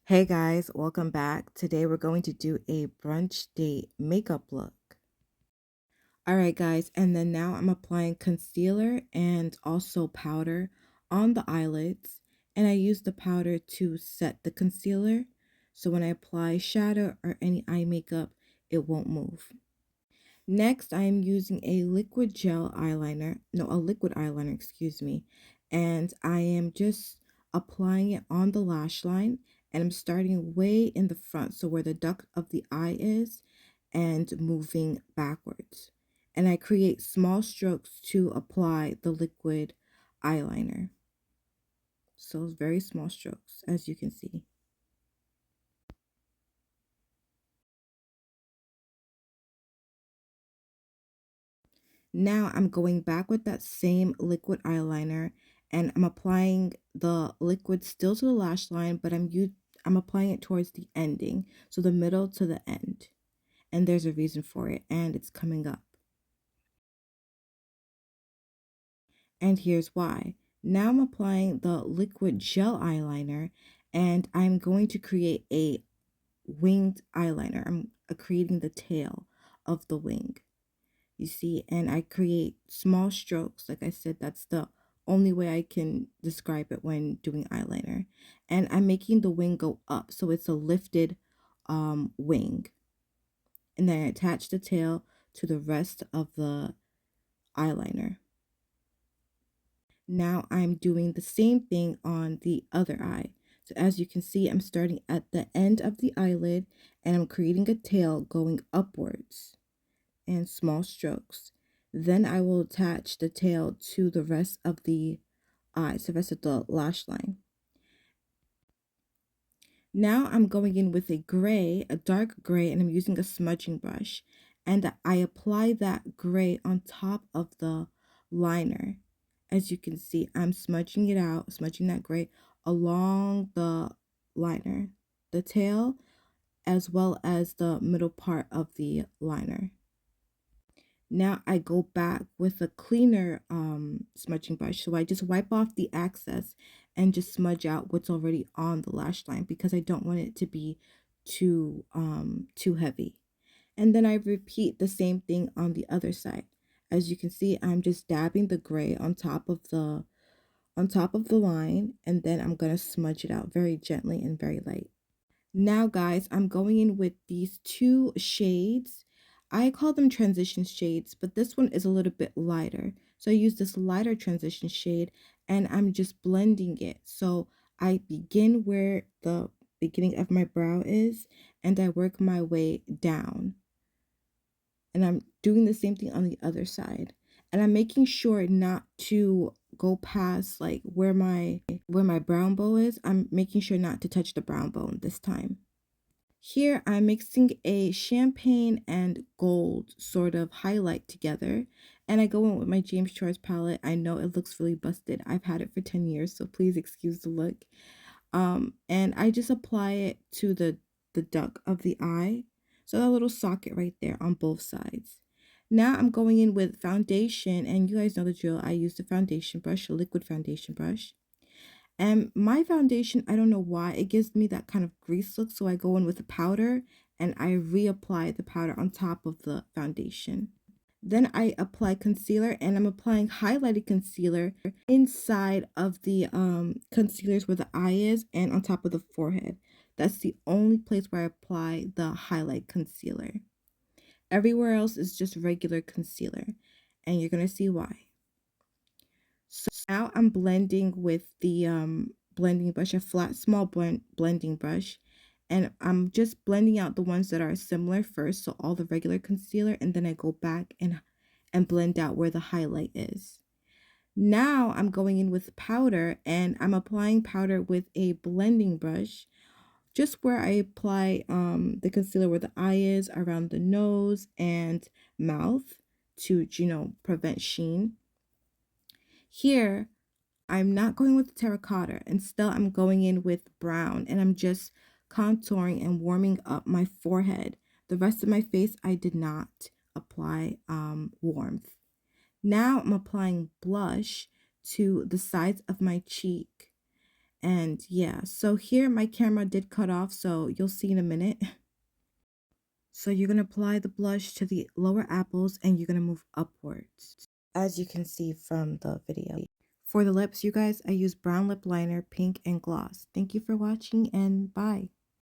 Hey guys, welcome back. Today we're going to do a brunch date makeup look. All right, guys, and then now I'm applying concealer and also powder on the eyelids, and I use the powder to set the concealer. So when I apply shadow or any eye makeup, it won't move. Next, I am using a liquid eyeliner, excuse me, and I am just applying it on the lash line, and I'm starting way in the front, so where the duct of the eye is, and moving backwards. And I create small strokes to apply the liquid eyeliner. So very small strokes, as you can see. Now I'm going back with that same liquid eyeliner, and I'm applying the liquid still to the lash line, but I'm applying it towards the ending, so the middle to the end. And there's a reason for it, and it's coming up. And here's why. Now I'm applying the liquid gel eyeliner, and I'm going to create a winged eyeliner. I'm creating the tail of the wing. You see, and I create small strokes. Like I said, that's the only way I can describe it when doing eyeliner. And I'm making the wing go up, so it's a lifted wing. And then I attach the tail to the rest of the eyeliner. Now I'm doing the same thing on the other eye. So as you can see, I'm starting at the end of the eyelid, and I'm creating a tail going upwards and small strokes. Then I will attach the tail to the rest of the eyes, the rest of the lash line. Now I'm going in with a dark gray, and I'm using a smudging brush. And I apply that gray on top of the liner. As you can see, I'm smudging it out, smudging that gray along the liner, the tail, as well as the middle part of the liner. Now I go back with a cleaner smudging brush. So I just wipe off the excess and just smudge out what's already on the lash line, because I don't want it to be too heavy. And then I repeat the same thing on the other side. As you can see, I'm just dabbing the gray on top of the line, and then I'm going to smudge it out very gently and very light. Now, guys, I'm going in with these two shades. I call them transition shades, but this one is a little bit lighter. So I use this lighter transition shade, and I'm just blending it. So I begin where the beginning of my brow is, and I work my way down. And I'm doing the same thing on the other side. And I'm making sure not to go past like where my brown bow is. I'm making sure not to touch the brown bone this time. Here I'm mixing a champagne and gold sort of highlight together, and I go in with my James Charles palette. I know it looks really busted. I've had it for 10 years, so please excuse the look. And I just apply it to the duct of the eye. So that little socket right there on both sides. Now I'm going in with foundation, and you guys know the drill. I use the foundation brush, a liquid foundation brush. And my foundation, I don't know why, it gives me that kind of grease look. So I go in with a powder, and I reapply the powder on top of the foundation. Then I apply concealer, and I'm applying highlighted concealer inside of the concealers where the eye is and on top of the forehead. That's the only place where I apply the highlight concealer. Everywhere else is just regular concealer, and you're going to see why. So now I'm blending with the blending brush, a flat small blending brush, and I'm just blending out the ones that are similar first, so all the regular concealer, and then I go back and blend out where the highlight is. Now I'm going in with powder, and I'm applying powder with a blending brush just where I apply the concealer where the eye is, around the nose and mouth to, prevent sheen. Here I'm not going with terracotta. Instead, I'm going in with brown, and I'm just contouring and warming up my forehead. The rest of my face, I did not apply warmth. Now I'm applying blush to the sides of my cheek. And yeah, so here my camera did cut off, so you'll see in a minute. So you're going to apply the blush to the lower apples and you're going to move upwards, as you can see from the video. For the lips, you guys, I use brown lip liner, pink, and gloss. Thank you for watching and bye.